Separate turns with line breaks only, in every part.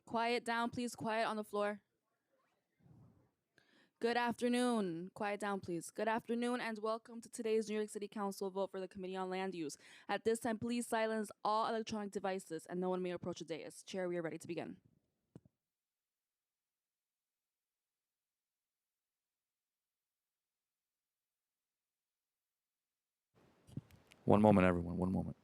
Quiet down, please. Quiet on the floor. Good afternoon. Quiet down, please. Good afternoon, and welcome to today's New York City Council vote for the Committee on Land Use. At this time, please silence all electronic devices, and no one may approach the dais. Chair, we are ready to begin.
One moment, everyone. One moment.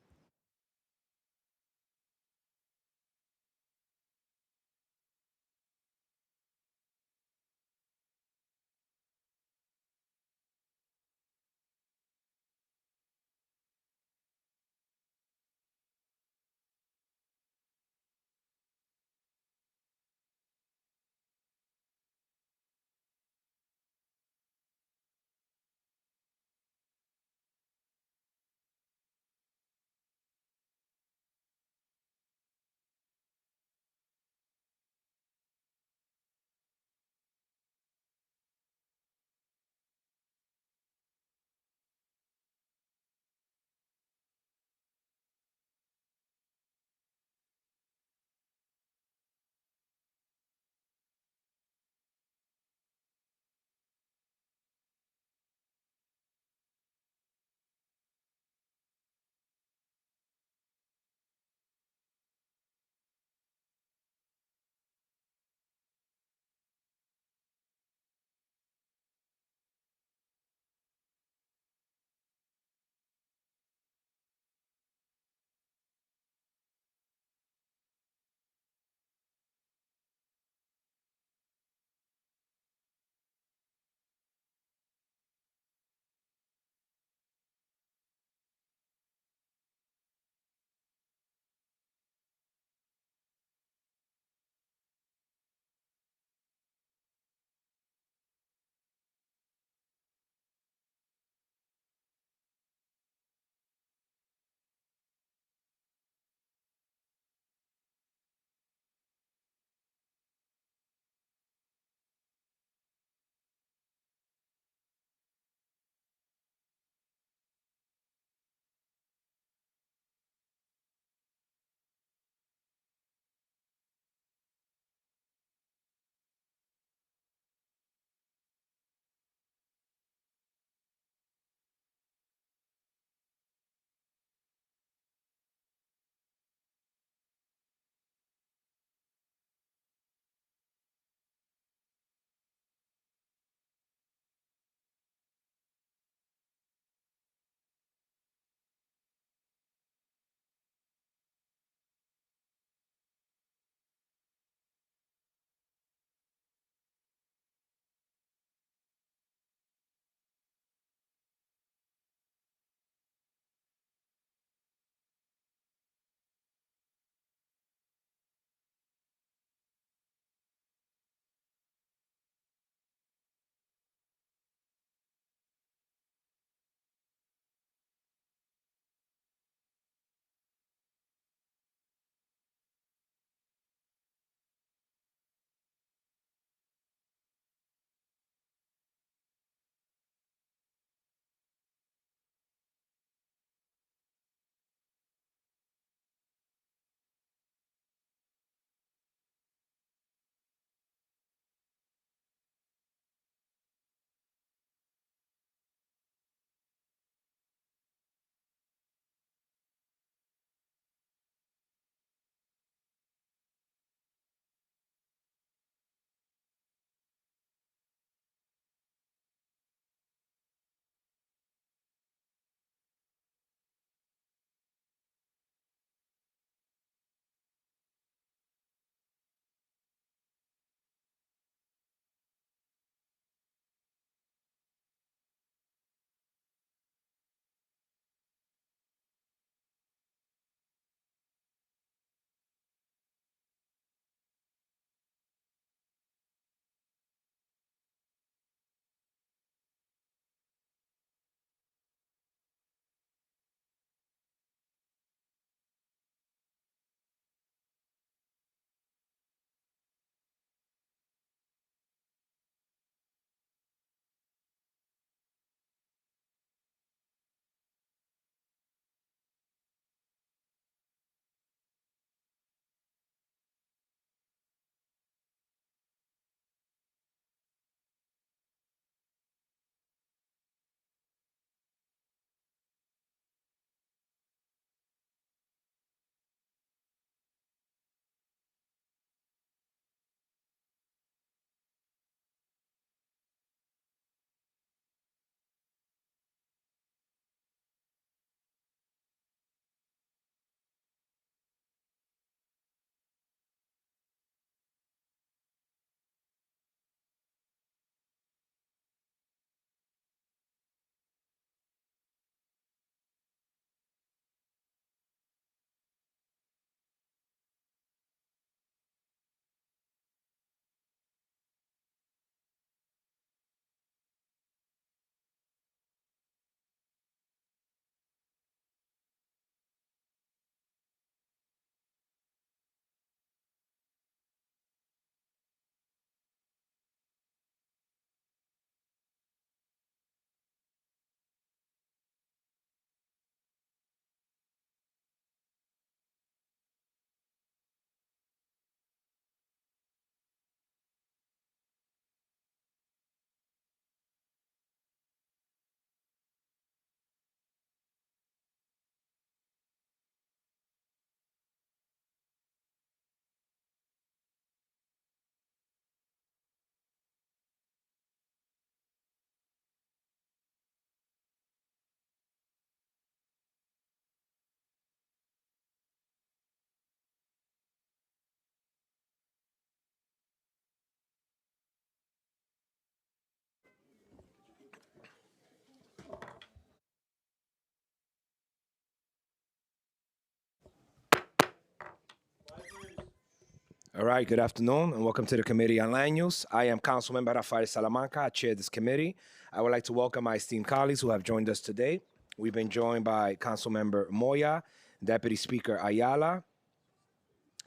All right, good afternoon and welcome to the Committee on Land Use. I am Councilmember Rafael Salamanca. I chair this committee. I would like to welcome my esteemed colleagues who have joined us today. We've been joined by Councilmember Moya, Deputy Speaker Ayala,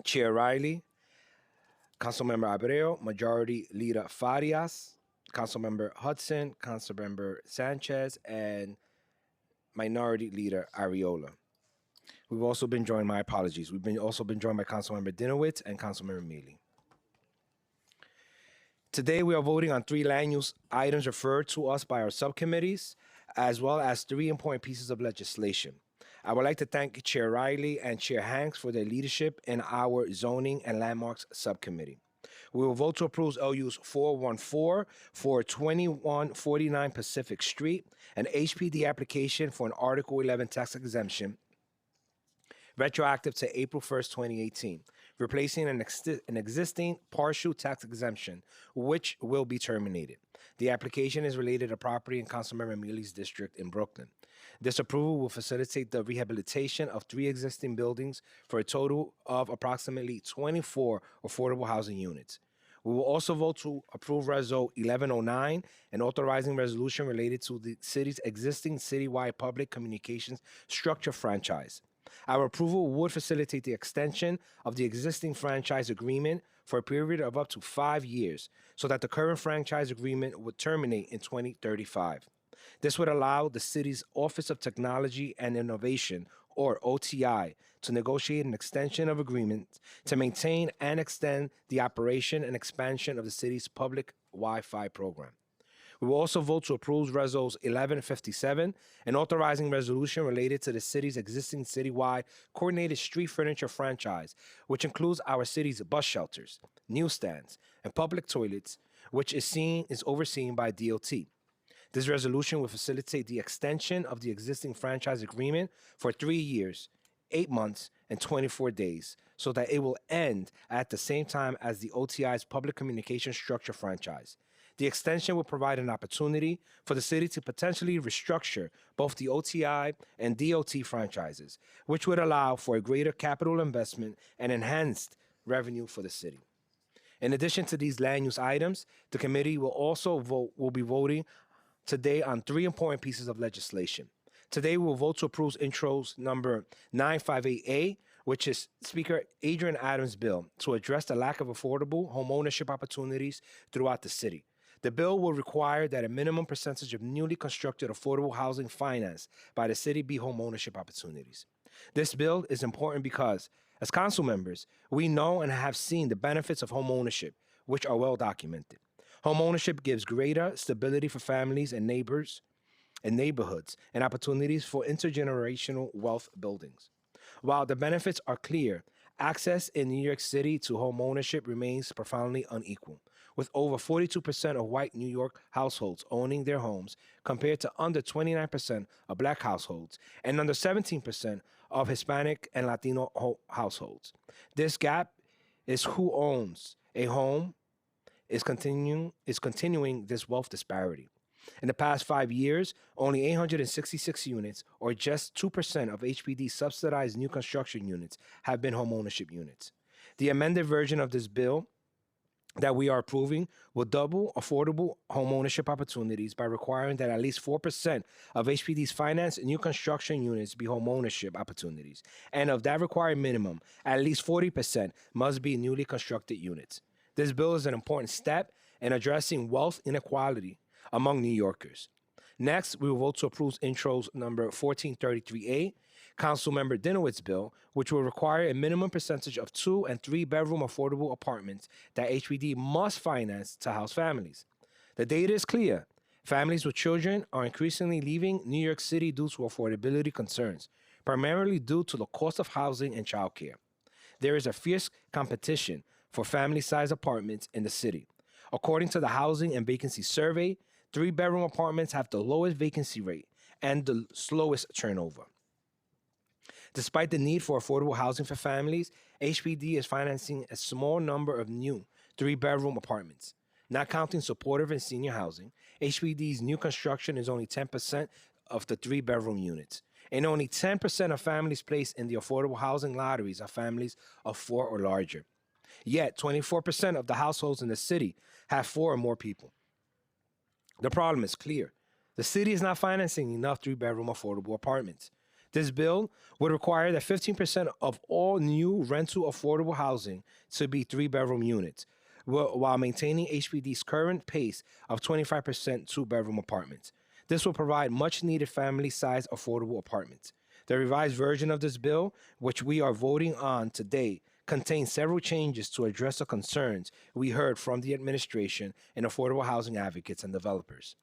Chair Riley, Councilmember Abreu, Majority Leader Farias, Councilmember Hudson, Councilmember Sanchez, and Minority Leader Ariola. We've also been joined, my apologies, also been joined by Councilmember Dinowitz and Councilmember Mealy. Today, we are voting on 3 land use items referred to us by our subcommittees, as well as 3 important pieces of legislation. I would like to thank Chair Riley and Chair Hanks for their leadership in our Zoning and Landmarks Subcommittee. We will vote to approve LUs 414 for 2149 Pacific Street, an HPD application for an Article 11 tax exemption retroactive to April 1st, 2018, replacing an existing partial tax exemption, which will be terminated. The application is related to property in Councilmember Mealy's district in Brooklyn. This approval will facilitate the rehabilitation of 3 existing buildings for a total of approximately 24 affordable housing units. We will also vote to approve Reso 1109, an authorizing resolution related to the city's existing citywide public communications structure franchise. Our approval would facilitate the extension of the existing franchise agreement for a period of up to 5 years, so that the current franchise agreement would terminate in 2035. This would allow the city's Office of Technology and Innovation, or OTI, to negotiate an extension of agreements to maintain and extend the operation and expansion of the city's public Wi-Fi program. We will also vote to approve Resos 1157, an authorizing resolution related to the city's existing citywide coordinated street furniture franchise, which includes our city's bus shelters, newsstands, and public toilets, which is overseen by DOT. This resolution will facilitate the extension of the existing franchise agreement for 3 years, 8 months, and 24 days, so that it will end at the same time as the OTI's public communication structure franchise. The extension will provide an opportunity for the city to potentially restructure both the OTI and DOT franchises, which would allow for a greater capital investment and enhanced revenue for the city. In addition to these land use items, the committee will be voting today on 3 important pieces of legislation. Today, we will vote to approve intros number 958A, which is Speaker Adrian Adams' bill to address the lack of affordable homeownership opportunities throughout the city. The bill will require that a minimum percentage of newly constructed affordable housing financed by the city be homeownership opportunities. This bill is important because, as council members, we know and have seen the benefits of homeownership, which are well documented. Homeownership gives greater stability for families and neighbors and neighborhoods and opportunities for intergenerational wealth buildings. While the benefits are clear, access in New York City to homeownership remains profoundly unequal, with over 42% of white New York households owning their homes compared to under 29% of black households and under 17% of Hispanic and Latino households. This gap is who owns a home is continuing this wealth disparity. In the past 5 years, only 866 units, or just 2% of HPD subsidized new construction units, have been homeownership units. The amended version of this bill that we are approving will double affordable homeownership opportunities by requiring that at least 4% of HPD's financed new construction units be homeownership opportunities, and of that required minimum, at least 40% must be newly constructed units. This bill is an important step in addressing wealth inequality among New Yorkers. Next, we will vote to approve intros number 1433A, Councilmember Dinowitz's bill, which will require a minimum percentage of 2 and 3 bedroom affordable apartments that HPD must finance to house families. The data is clear. Families with children are increasingly leaving New York City due to affordability concerns, primarily due to the cost of housing and childcare. There is a fierce competition for family-sized apartments in the city. According to the Housing and Vacancy Survey, 3-bedroom apartments have the lowest vacancy rate and the slowest turnover. Despite the need for affordable housing for families, HPD is financing a small number of new 3-bedroom apartments. Not counting supportive and senior housing, HPD's new construction is only 10% of the 3-bedroom units, and only 10% of families placed in the affordable housing lotteries are families of 4 or larger. Yet, 24% of the households in the city have 4 or more people. The problem is clear. The city is not financing enough 3-bedroom affordable apartments. This bill would require that 15% of all new rental affordable housing to be 3-bedroom units, while maintaining HPD's current pace of 25% 2-bedroom apartments. This will provide much needed family sized affordable apartments. The revised version of this bill, which we are voting on today, contains several changes to address the concerns we heard from the administration and affordable housing advocates and developers.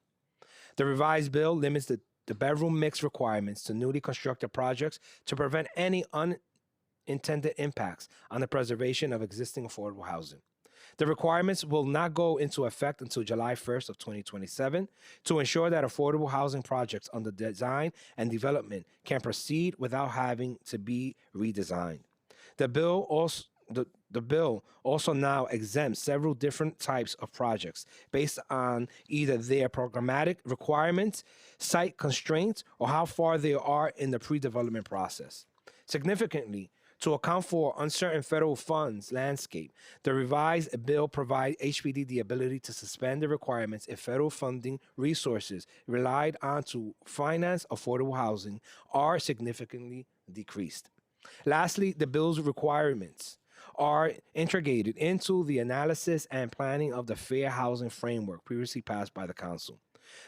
The revised bill limits the bedroom mix requirements to newly constructed projects to prevent any unintended impacts on the preservation of existing affordable housing. The requirements will not go into effect until July 1st of 2027 to ensure that affordable housing projects under design and development can proceed without having to be redesigned. The bill also now exempts several different types of projects based on either their programmatic requirements, site constraints, or how far they are in the pre-development process. Significantly, to account for uncertain federal funds landscape, the revised bill provides HPD the ability to suspend the requirements if federal funding resources relied on to finance affordable housing are significantly decreased. Lastly, the bill's requirements are integrated into the analysis and planning of the Fair Housing Framework previously passed by the Council.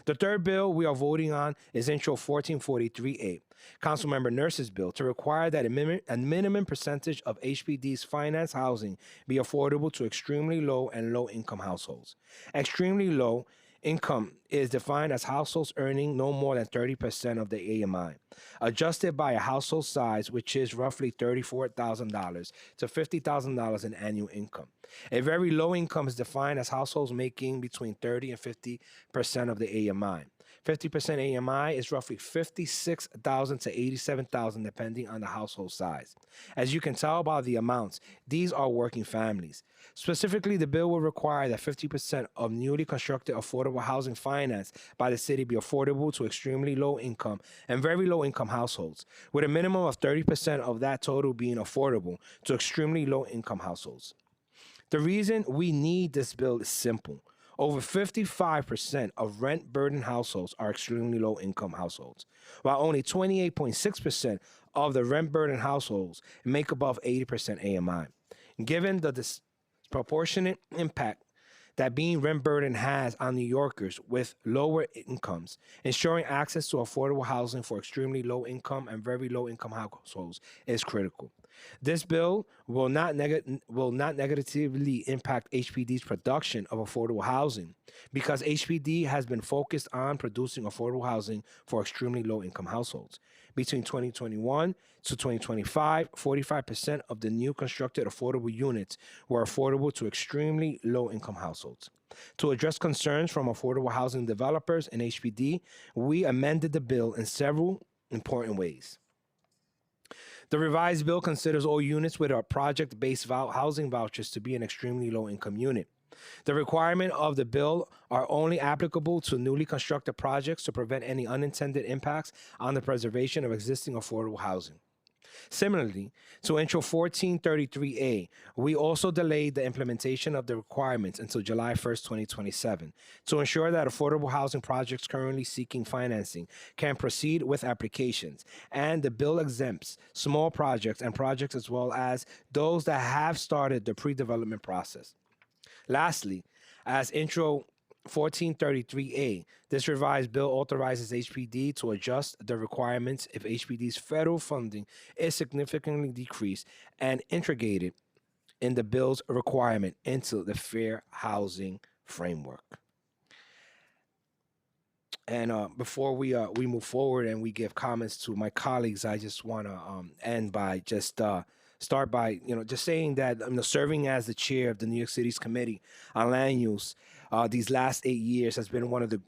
The third bill we are voting on is Intro 1443A, Councilmember Nurse's bill to require that a minimum percentage of HPD's finance housing be affordable to extremely low and low income households. Extremely low income is defined as households earning no more than 30% of the AMI, adjusted by a household size which is roughly $34,000 to $50,000 in annual income. A very low income is defined as households making between 30 and 50% of the AMI. 50% AMI is roughly $56,000 to $87,000 depending on the household size. As you can tell by the amounts, these are working families. Specifically, the bill will require that 50% of newly constructed affordable housing financed by the city be affordable to extremely low income and very low income households, with a minimum of 30% of that total being affordable to extremely low income households. The reason we need this bill is simple. Over 55% of rent burdened households are extremely low income households, while only 28.6% of the rent burdened households make above 80% AMI. Given the disproportionate impact that being rent burdened has on New Yorkers with lower incomes, ensuring access to affordable housing for extremely low income and very low income households is critical. This bill will not negatively impact HPD's production of affordable housing because HPD has been focused on producing affordable housing for extremely low income households. Between 2021 to 2025, 45% of the new constructed affordable units were affordable to extremely low income households. To address concerns from affordable housing developers and HPD, we amended the bill in several important ways. The revised bill considers all units with a project-based housing vouchers to be an extremely low-income unit. The requirement of the bill are only applicable to newly constructed projects to prevent any unintended impacts on the preservation of existing affordable housing. Similarly, to Intro 1433A, we also delayed the implementation of the requirements until July 1st, 2027, to ensure that affordable housing projects currently seeking financing can proceed with applications, and the bill exempts small projects and projects as well as those that have started the pre-development process. Lastly, as Intro 1433A, this revised bill authorizes HPD to adjust the requirements if HPD's federal funding is significantly decreased and integrated in the bill's requirement into the Fair Housing Framework. And before we move forward and we give comments to my colleagues, I just want to end by just start by just saying that serving as the chair of the New York City's Committee on Land Use these last 8 years has been one of the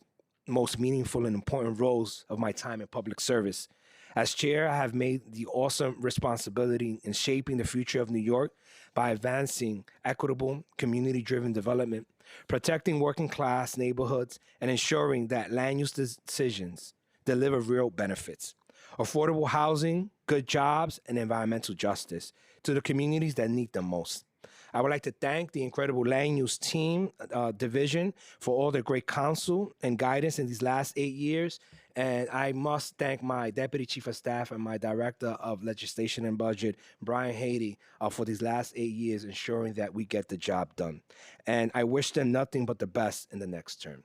most meaningful and important roles of my time in public service. As chair, I have made the awesome responsibility in shaping the future of New York by advancing equitable, community-driven development, protecting working-class neighborhoods, and ensuring that land use decisions deliver real benefits, affordable housing, good jobs, and environmental justice to the communities that need them most. I would like to thank the incredible land use team division for all their great counsel and guidance in these last 8 years. And I must thank my deputy chief of staff and my director of legislation and budget, Brian Haiti, for these last 8 years, ensuring that we get the job done. And I wish them nothing but the best in the next term.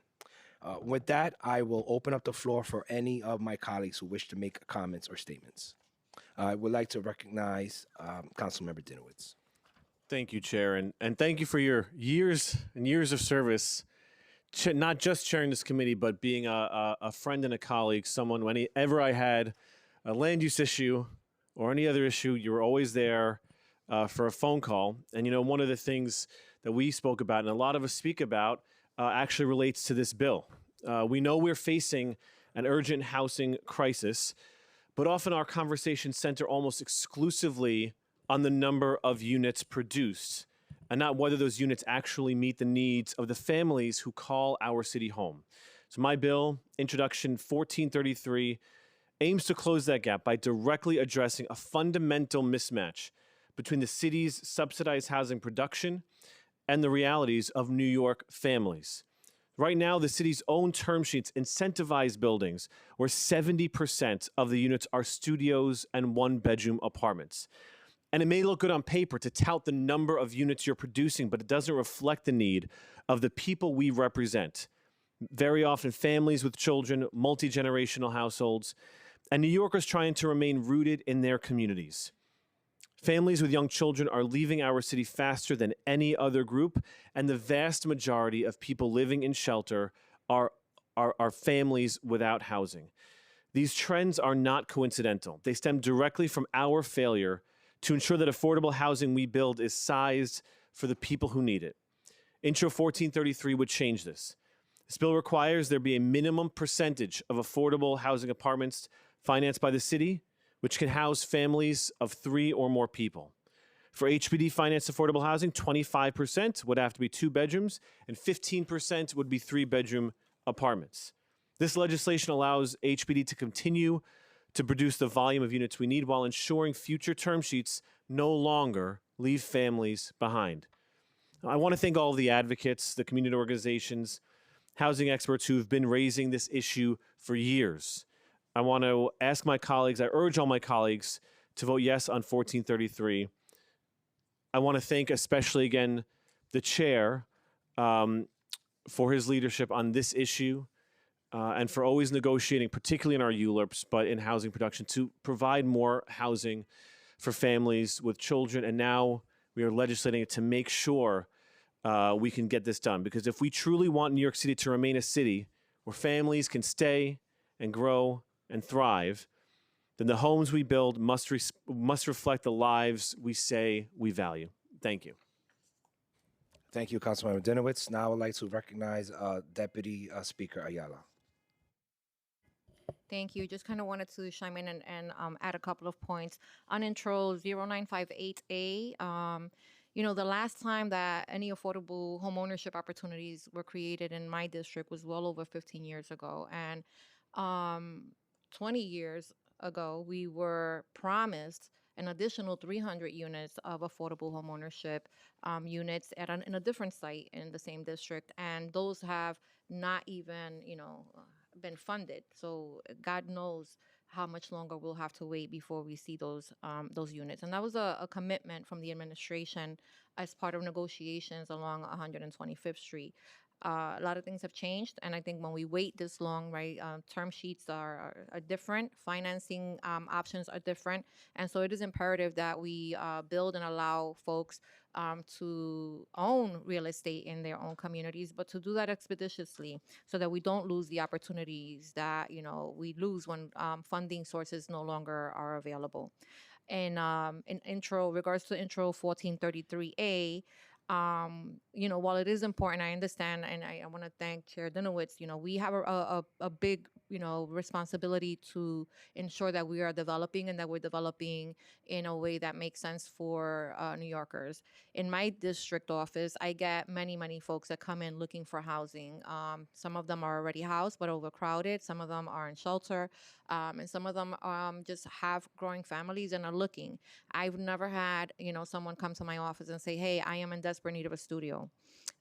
With that, I will open up the floor for any of my colleagues who wish to make comments or statements. I would like to recognize Councilmember Dinowitz.
Thank you, Chair, and thank you for your years and years of service, not just chairing this committee, but being a friend and a colleague, someone whenever I had a land use issue or any other issue, you were always there for a phone call. And, one of the things that we spoke about and a lot of us speak about actually relates to this bill. We know we're facing an urgent housing crisis, but often our conversations center almost exclusively on the number of units produced and not whether those units actually meet the needs of the families who call our city home. So my bill, Introduction 1433, aims to close that gap by directly addressing a fundamental mismatch between the city's subsidized housing production and the realities of New York families. Right now, the city's own term sheets incentivize buildings where 70% of the units are studios and one-bedroom apartments. And it may look good on paper to tout the number of units you're producing, but it doesn't reflect the need of the people we represent. Very often, families with children, multi-generational households, and New Yorkers trying to remain rooted in their communities. Families with young children are leaving our city faster than any other group, and the vast majority of people living in shelter are families without housing. These trends are not coincidental. They stem directly from our failure to ensure that affordable housing we build is sized for the people who need it. Intro 1433 would change this. This bill requires there be a minimum percentage of affordable housing apartments financed by the city, which can house families of 3 or more people. For HPD financed affordable housing, 25% would have to be 2 bedrooms and 15% would be 3-bedroom apartments. This legislation allows HPD to continue to produce the volume of units we need while ensuring future term sheets no longer leave families behind. I want to thank all of the advocates, the community organizations, housing experts who've been raising this issue for years. I want to ask my colleagues, I urge all my colleagues to vote yes on 1433. I want to thank especially again the chair for his leadership on this issue and for always negotiating, particularly in our ULURPs, but in housing production, to provide more housing for families with children. And now we are legislating it to make sure we can get this done. Because if we truly want New York City to remain a city where families can stay and grow and thrive, then the homes we build must reflect the lives we say we value. Thank you.
Thank you, Councilmember Dinowitz. Now I would like to recognize Deputy Speaker Ayala.
Thank you. Just kind of wanted to chime in and add a couple of points. On intro 0958A, the last time that any affordable homeownership opportunities were created in my district was well over 15 years ago. And 20 years ago, we were promised an additional 300 units of affordable homeownership units in a different site in the same district. And those have not even, been funded. So God knows how much longer we'll have to wait before we see those units. And that was a commitment from the administration as part of negotiations along 125th Street. A lot of things have changed, and I think when we wait this long, right, term sheets are different, financing options are different, and so it is imperative that we build and allow folks to own real estate in their own communities, but to do that expeditiously so that we don't lose the opportunities that we lose when funding sources no longer are available. And in regards to intro 1433A. While it is important, I understand, and I want to thank Chair Dinowitz. We have a big responsibility to ensure that we are developing and that we're developing in a way that makes sense for New Yorkers. In my district office, I get many, many folks that come in looking for housing. Some of them are already housed but overcrowded. Some of them are in shelter, and some of them just have growing families and are looking. I've never had, someone come to my office and say, "Hey, I am in desperate need of a studio."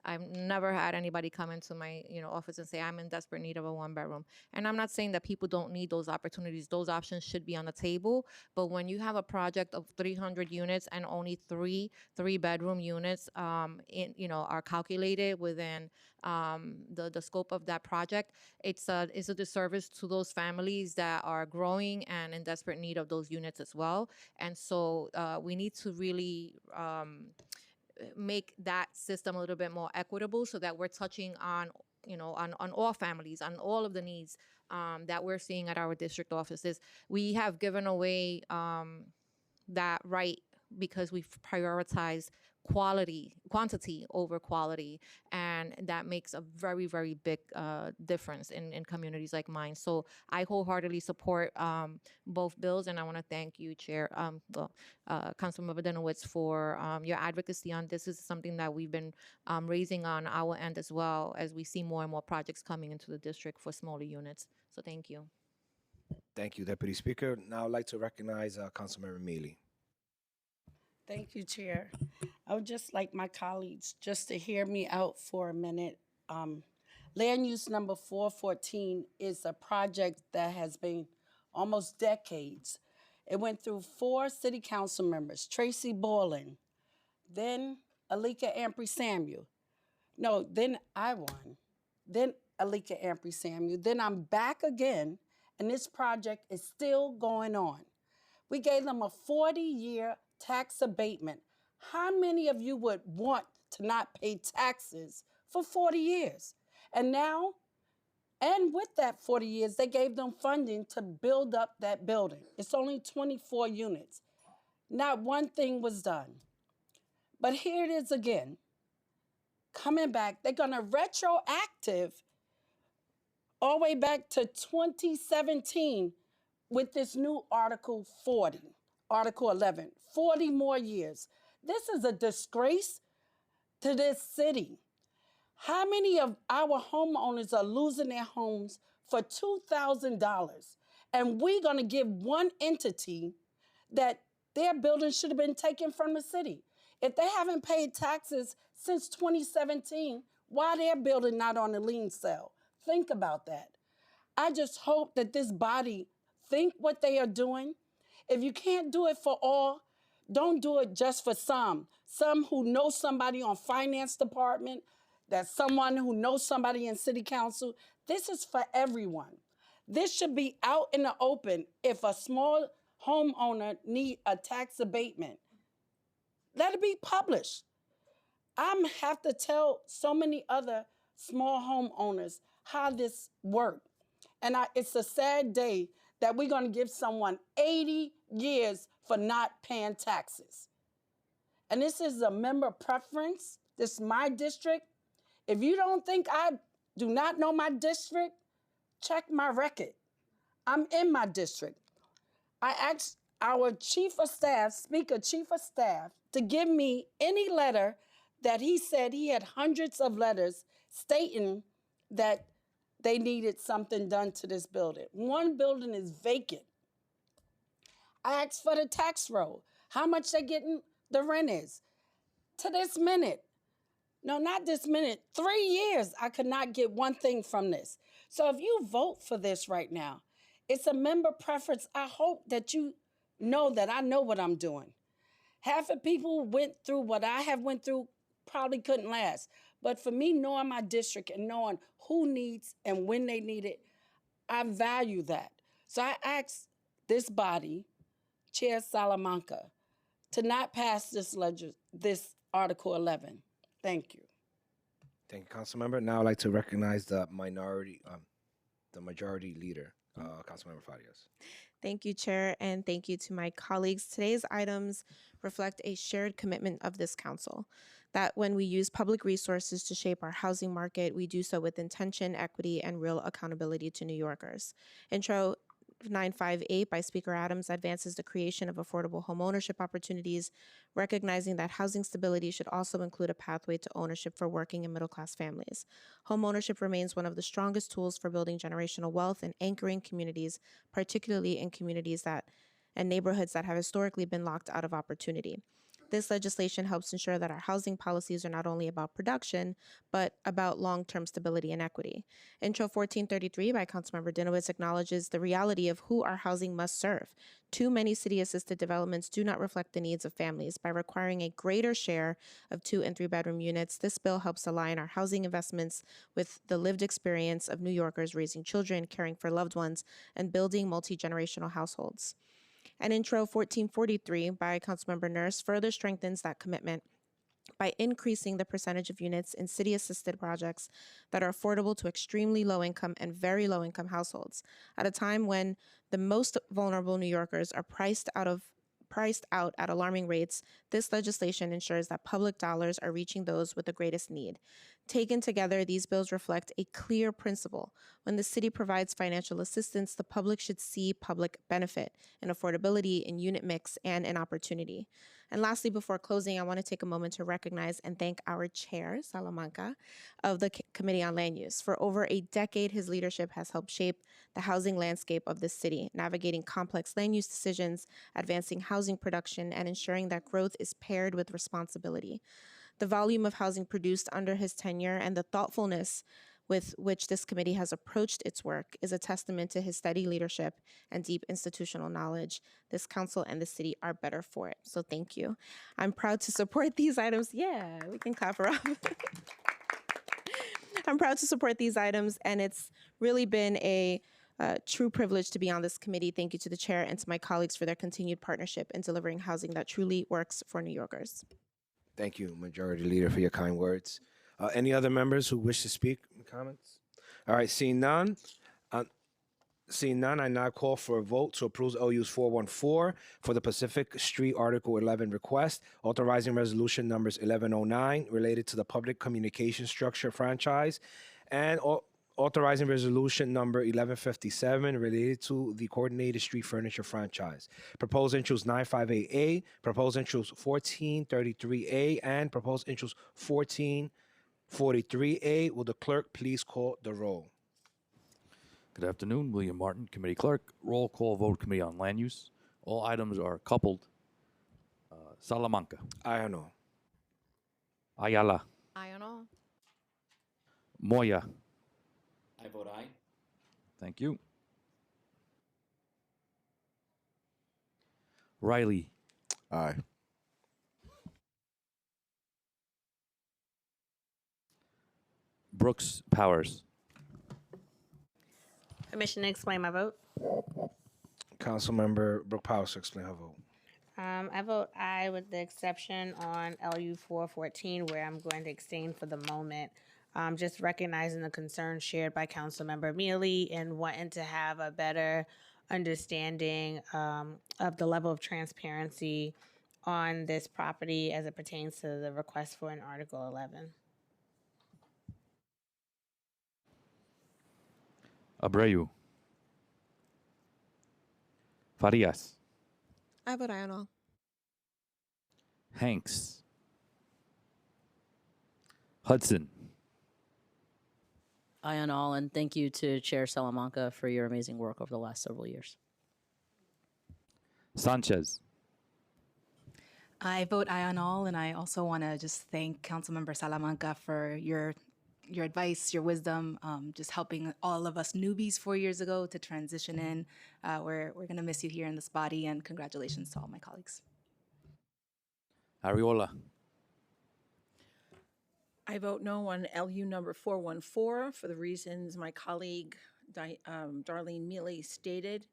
I've never had anybody come into my office and say, "I'm in desperate need of a 1 bedroom." And I'm not saying that people don't need those opportunities. Those options should be on the table. But when you have a project of 300 units and only three-bedroom units are calculated within the scope of that project, it's a disservice to those families that are growing and in desperate need of those units as well. And so we need to really make that system a little bit more equitable so that we're touching on on all families, on all of the needs that we're seeing at our district offices. We have given away that right because we've prioritized quantity over quality, and that makes a very, very big difference in communities like mine. So I wholeheartedly support both bills, and I want to thank you, Chair, Councilmember Denowitz, for your advocacy on this. Is something that we've been raising on our end as well, as we see more and more projects coming into the district for smaller units. So thank you.
Thank you, Deputy Speaker. Now I'd like to recognize Councilmember Mealy.
Thank you, Chair. I would just like my colleagues just to hear me out for a minute. Land use number 414 is a project that has been almost decades. It went through 4 city council members, Tracy Borland, then Alika Ampry Samuel. No, then I won. Then Alika Ampry Samuel. Then I'm back again, and this project is still going on. We gave them a 40-year tax abatement. How many of you would want to not pay taxes for 40 years? And now, and with that 40 years, they gave them funding to build up that building. It's only 24 units. Not one thing was done. But here it is again. Coming back, they're going to retroactive all the way back to 2017 with this new Article 40, Article 11, 40 more years. This is a disgrace to this city. How many of our homeowners are losing their homes for $2,000? And we're going to give one entity that their building should have been taken from the city. If they haven't paid taxes since 2017, why their building not on the lien sale? Think about that. I just hope that this body think what they are doing. If you can't do it for all, don't do it just for some. Some who know somebody on finance department, that's someone who knows somebody in city council. This is for everyone. This should be out in the open. If a small homeowner need a tax abatement, let it be published. I have to tell so many other small homeowners how this worked. And it's a sad day that we're going to give someone 80 years for not paying taxes. And this is a member preference. This is my district. If you don't think I do not know my district, check my record. I'm in my district. I asked our chief of staff, Speaker, chief of staff, to give me any letter that he said he had hundreds of letters stating that they needed something done to this building. One building is vacant. I asked for the tax roll, how much they're getting the rent is. To this minute, no, not this minute, 3 years, I could not get one thing from this. So if you vote for this right now, it's a member preference. I hope that you know that I know what I'm doing. Half of people went through what I have went through, probably couldn't last. But for me, knowing my district and knowing who needs and when they need it, I value that. So I asked this body, Chair Salamanca, to not pass this Article 11. Thank you.
Thank you, Councilmember. Now I'd like to recognize the majority leader, Councilmember Farias.
Thank you, Chair, and thank you to my colleagues. Today's items reflect a shared commitment of this council that when we use public resources to shape our housing market, we do so with intention, equity, and real accountability to New Yorkers. Intro 958 by Speaker Adams advances the creation of affordable homeownership opportunities, recognizing that housing stability should also include a pathway to ownership for working and middle-class families. Homeownership remains one of the strongest tools for building generational wealth and anchoring communities, particularly in communities that and neighborhoods that have historically been locked out of opportunity. This legislation helps ensure that our housing policies are not only about production, but about long-term stability and equity. Intro 1433 by Councilmember Dinowitz acknowledges the reality of who our housing must serve. Too many city-assisted developments do not reflect the needs of families. By requiring a greater share of 2 and 3 bedroom units, this bill helps align our housing investments with the lived experience of New Yorkers raising children, caring for loved ones, and building multi-generational households. And Intro 1443 by Councilmember Nurse further strengthens that commitment by increasing the percentage of units in city-assisted projects that are affordable to extremely low-income and very low-income households. At a time when the most vulnerable New Yorkers are priced out at alarming rates, this legislation ensures that public dollars are reaching those with the greatest need. Taken together, these bills reflect a clear principle. When the city provides financial assistance, the public should see public benefit in affordability, in unit mix, and in opportunity. And lastly, before closing, I want to take a moment to recognize and thank our chair, Salamanca, of the Committee on Land Use. For over a decade, his leadership has helped shape the housing landscape of this city, navigating complex land use decisions, advancing housing production, and ensuring that growth is paired with responsibility. The volume of housing produced under his tenure and the thoughtfulness with which this committee has approached its work is a testament to his steady leadership and deep institutional knowledge. This council and the city are better for it. So thank you. I'm proud to support these items. Yeah, we can clap her up. I'm proud to support these items, and it's really been a true privilege to be on this committee. Thank you to the chair and to my colleagues for their continued partnership in delivering housing that truly works for New Yorkers.
Thank you, Majority Leader, for your kind words. Any other members who wish to speak? Comments? All right, seeing none. I now call for a vote to approve LUs 414 for the Pacific Street Article 11 request, authorizing resolution numbers 1109 related to the public communication structure franchise, and authorizing resolution number 1157 related to the coordinated street furniture franchise. Proposed intros 958A, proposed intros 1433A, and proposed intros 1443A. Will the clerk please call the roll?
Good afternoon. William Martin, Committee Clerk. Roll call vote, Committee on Land Use. All items are coupled. Salamanca.
I know.
Ayala.
I don't know.
Moya.
I vote aye.
Thank you. Riley.
Aye.
Brooks Powers.
Permission to explain my vote.
Councilmember Brooke Powers, explain her vote.
I vote aye with the exception on LU 414, where I'm going to abstain for the moment. Just recognizing the concerns shared by Councilmember Mealy and wanting to have a better understanding of the level of transparency on this property as it pertains to the request for an Article 11.
Abreu. Farias.
I vote aye on all.
Hanks. Hudson.
Aye on all, and thank you to Chair Salamanca for your amazing work over the last several years.
Sanchez.
I vote aye on all, and I also want to just thank Councilmember Salamanca for your advice, your wisdom, just helping all of us newbies 4 years ago to transition in. We're going to miss you here in this body, and congratulations to all my colleagues.
Ariola.
I vote no on LU number 414 for the reasons my colleague Darlene Mealy stated.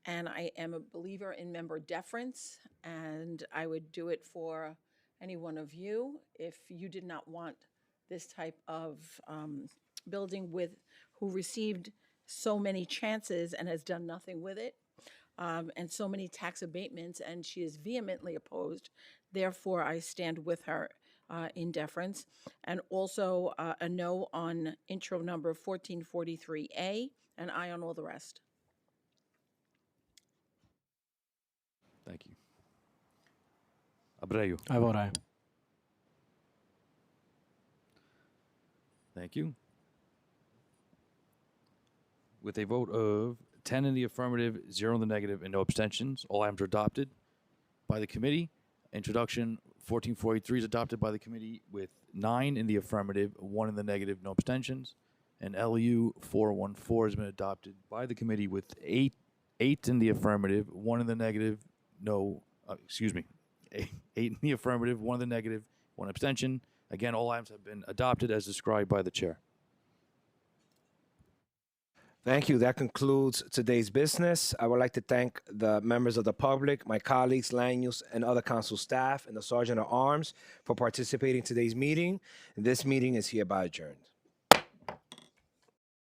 And I am a believer in member deference, and I would do it for any one of you if you did not want this type of building who received so many chances and has done nothing with it. and so many tax abatements, and she is vehemently opposed. Therefore, I stand with her in deference. And also a no on intro number 1443A, and aye on all the rest.
Thank you. Abreu.
I vote aye.
Thank you. With a vote of 10 in the affirmative, 0 in the negative, and no abstentions, all items are adopted by the committee. Introduction 1443 is adopted by the committee with 9 in the affirmative, 1 in the negative, no abstentions. And LU 414 has been adopted by the committee with 8 in the affirmative, 1 in the negative, no, 8 in the affirmative, 1 in the negative, 1 abstention. Again, all items have been adopted as described by the chair.
Thank you. That concludes today's business. I would like to thank the members of the public, my colleagues, land use, and other council staff, and the Sergeant at Arms for participating in today's meeting. This meeting is hereby adjourned.